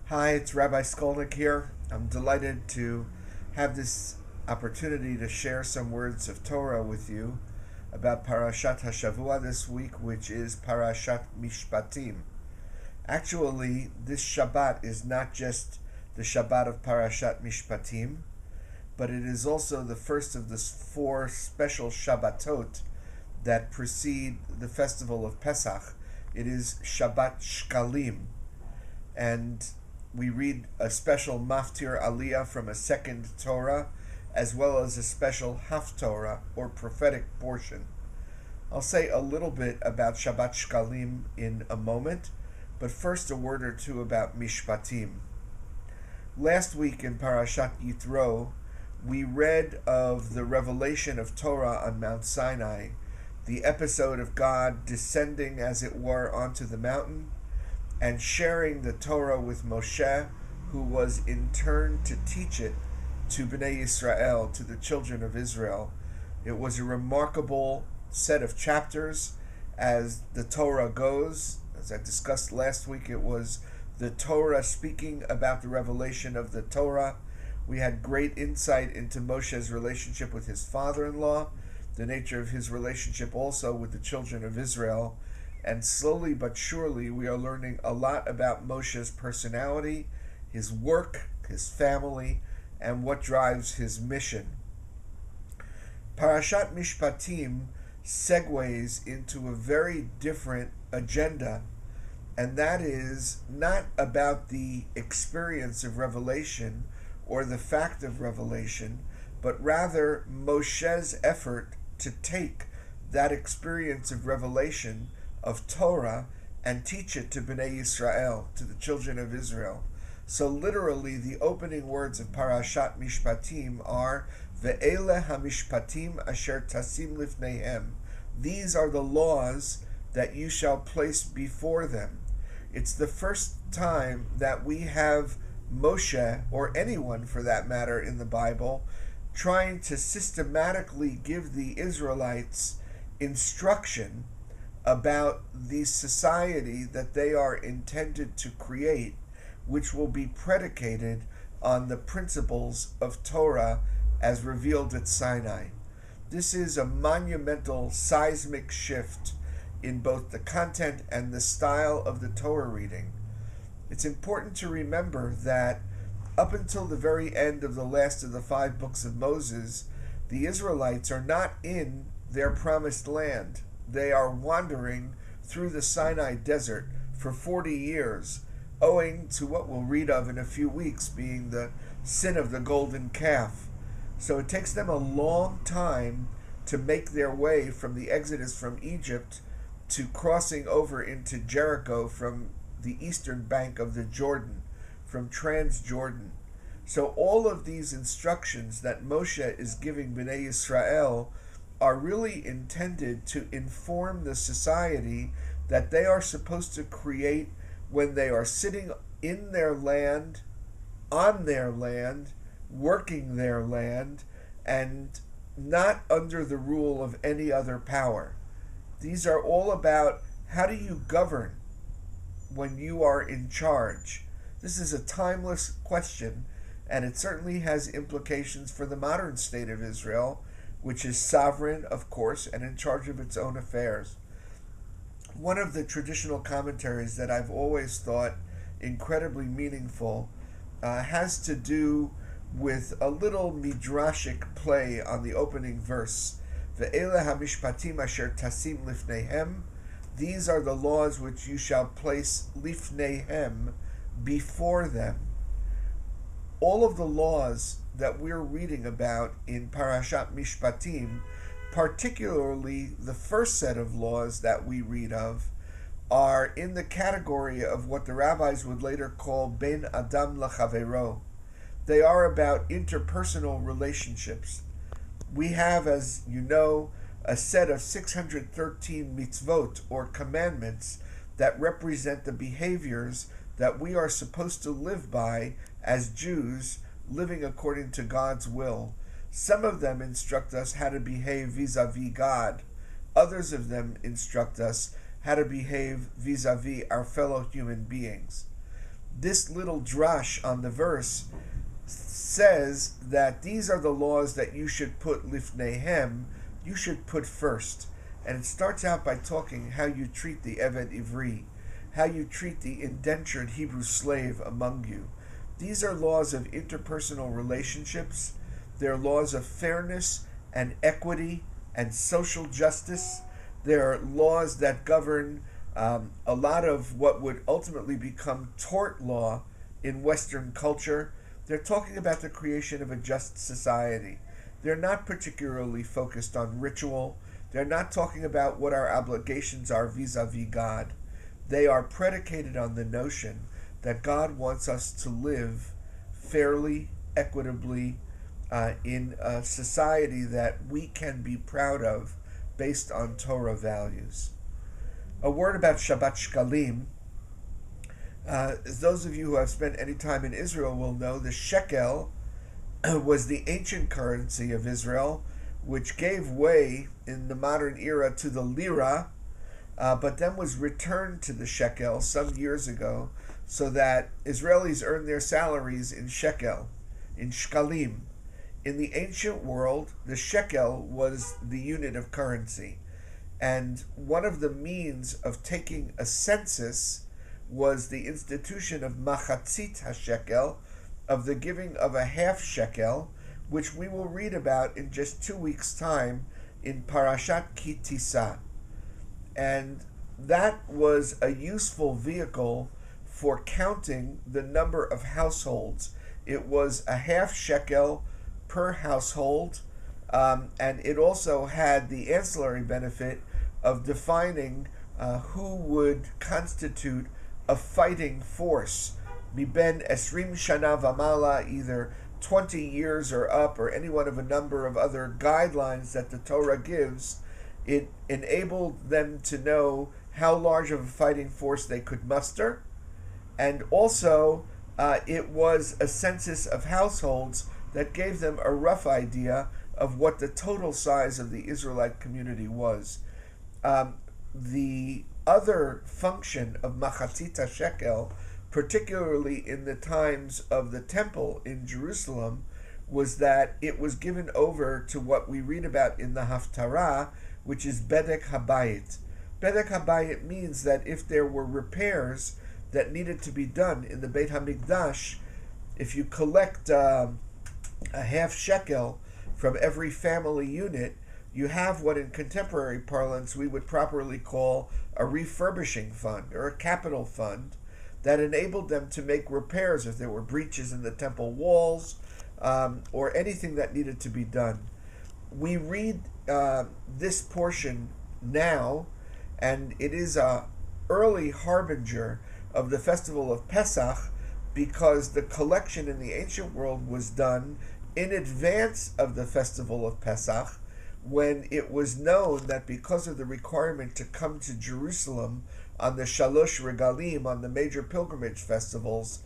Hi, it's Rabbi Skolnik here. I'm delighted to have this opportunity to share some words of Torah with you about Parashat HaShavua this week, which is Parashat Mishpatim. Actually, this Shabbat is not just the Shabbat of Parashat Mishpatim, but it is also the first of the four special Shabbatot that precede the festival of Pesach. It is Shabbat Shkalim, and we read a special Maftir Aliyah from a second Torah, as well as a special Haftorah, or prophetic portion. I'll say a little bit about Shabbat Shkalim in a moment, but first a word or two about Mishpatim. Last week in Parashat Yitro, we read of the revelation of Torah on Mount Sinai, the episode of God descending, as it were, onto the mountain, and sharing the Torah with Moshe, who was in turn to teach it to Bnei Israel, to the children of Israel. It was a remarkable set of chapters as the Torah goes. As I discussed last week, it was the Torah speaking about the revelation of the Torah. We had great insight into Moshe's relationship with his father-in-law, the nature of his relationship also with the children of Israel, and slowly but surely we are learning a lot about Moshe's personality, his work, his family, and what drives his mission. Parashat Mishpatim segues into a very different agenda, and that is not about the experience of revelation or the fact of revelation, but rather Moshe's effort to take that experience of revelation of Torah and teach it to Bnei Israel, to the children of Israel. So literally the opening words of Parashat Mishpatim are Ve'ele HaMishpatim Asher Tasim Lifneihem. These are the laws that you shall place before them. It's the first time that we have Moshe, or anyone for that matter in the Bible, trying to systematically give the Israelites instruction about the society that they are intended to create, which will be predicated on the principles of Torah as revealed at Sinai. This is a monumental seismic shift in both the content and the style of the Torah reading. It's important to remember that up until the very end of the last of the 5 books of Moses, the Israelites are not in their promised land. They are wandering through the Sinai desert for 40 years, owing to what we'll read of in a few weeks, being the sin of the golden calf. So it takes them a long time to make their way from the exodus from Egypt to crossing over into Jericho from the eastern bank of the Jordan, from Transjordan. So all of these instructions that Moshe is giving Bnei Israel are really intended to inform the society that they are supposed to create when they are sitting in their land, on their land, working their land, and not under the rule of any other power. These are all about how do you govern when you are in charge. This is a timeless question, and it certainly has implications for the modern state of Israel, which is sovereign, of course, and in charge of its own affairs. One of the traditional commentaries that I've always thought incredibly meaningful has to do with a little midrashic play on the opening verse. Ve'ele hamishpatim asher tasim lifneihem. These are the laws which you shall place lifneihem, before them. All of the laws that we're reading about in Parashat Mishpatim, particularly the first set of laws that we read of, are in the category of what the rabbis would later call Ben Adam Lachavero. They are about interpersonal relationships. We have, as you know, a set of 613 mitzvot, or commandments, that represent the behaviors that we are supposed to live by as Jews, living according to God's will. Some of them instruct us how to behave vis-a-vis God. Others of them instruct us how to behave vis-a-vis our fellow human beings. this little drash on the verse says that these are the laws that you should put lifneihem, you should put first. And it starts out by talking how you treat the Eved Ivri, how you treat the indentured Hebrew slave among you. These are laws of interpersonal relationships. They're laws of fairness and equity and social justice. They're laws that govern a lot of what would ultimately become tort law in Western culture. They're talking about the creation of a just society. They're not particularly focused on ritual. They're not talking about what our obligations are vis-a-vis God. They are predicated on the notion that God wants us to live fairly, equitably, in a society that we can be proud of based on Torah values. A word about Shabbat Shkalim. As those of you who have spent any time in Israel will know, the shekel was the ancient currency of Israel, which gave way in the modern era to the lira, but then was returned to the shekel some years ago, so that Israelis earn their salaries in shekel, in shkalim. In the ancient world, the shekel was the unit of currency. And one of the means of taking a census was the institution of machatzit hashekel, of the giving of a half shekel, which we will read about in just 2 weeks' time in Parashat Ki Tisa. And that was a useful vehicle for counting the number of households. It was a half shekel per household, and it also had the ancillary benefit of defining who would constitute a fighting force. Miben Esrim Shana Vamala, either 20 years or up, or any one of a number of other guidelines that the Torah gives. It enabled them to know how large of a fighting force they could muster, and also it was a census of households that gave them a rough idea of what the total size of the Israelite community was. The other function of Machatzit Shekel, particularly in the times of the temple in Jerusalem, was that it was given over to what we read about in the Haftarah, which is Bedek Habayit. Bedek Habayit means that if there were repairs that needed to be done in the Beit HaMikdash, if you collect a half shekel from every family unit, you have what in contemporary parlance we would properly call a refurbishing fund or a capital fund that enabled them to make repairs if there were breaches in the temple walls or anything that needed to be done. We read this portion now, and it is an early harbinger of the festival of Pesach, because the collection in the ancient world was done in advance of the festival of Pesach, when it was known that because of the requirement to come to Jerusalem on the Shalosh Regalim, on the major pilgrimage festivals,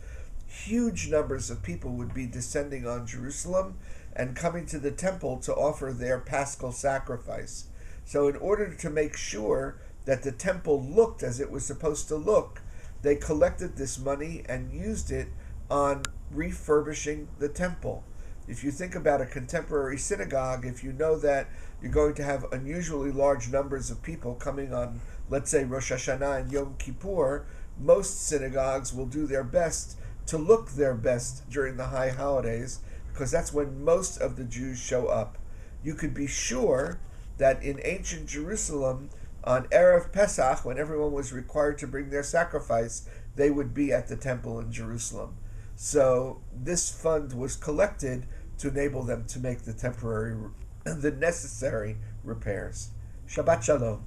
huge numbers of people would be descending on Jerusalem and coming to the temple to offer their paschal sacrifice. So in order to make sure that the temple looked as it was supposed to look, they collected this money and used it on refurbishing the temple. If you think about a contemporary synagogue, if you know that you're going to have unusually large numbers of people coming on, let's say, Rosh Hashanah and Yom Kippur, most synagogues will do their best to look their best during the high holidays, because that's when most of the Jews show up. You could be sure that in ancient Jerusalem, on Erev Pesach, when everyone was required to bring their sacrifice, they would be at the temple in Jerusalem. So this fund was collected to enable them to make the necessary repairs. Shabbat Shalom.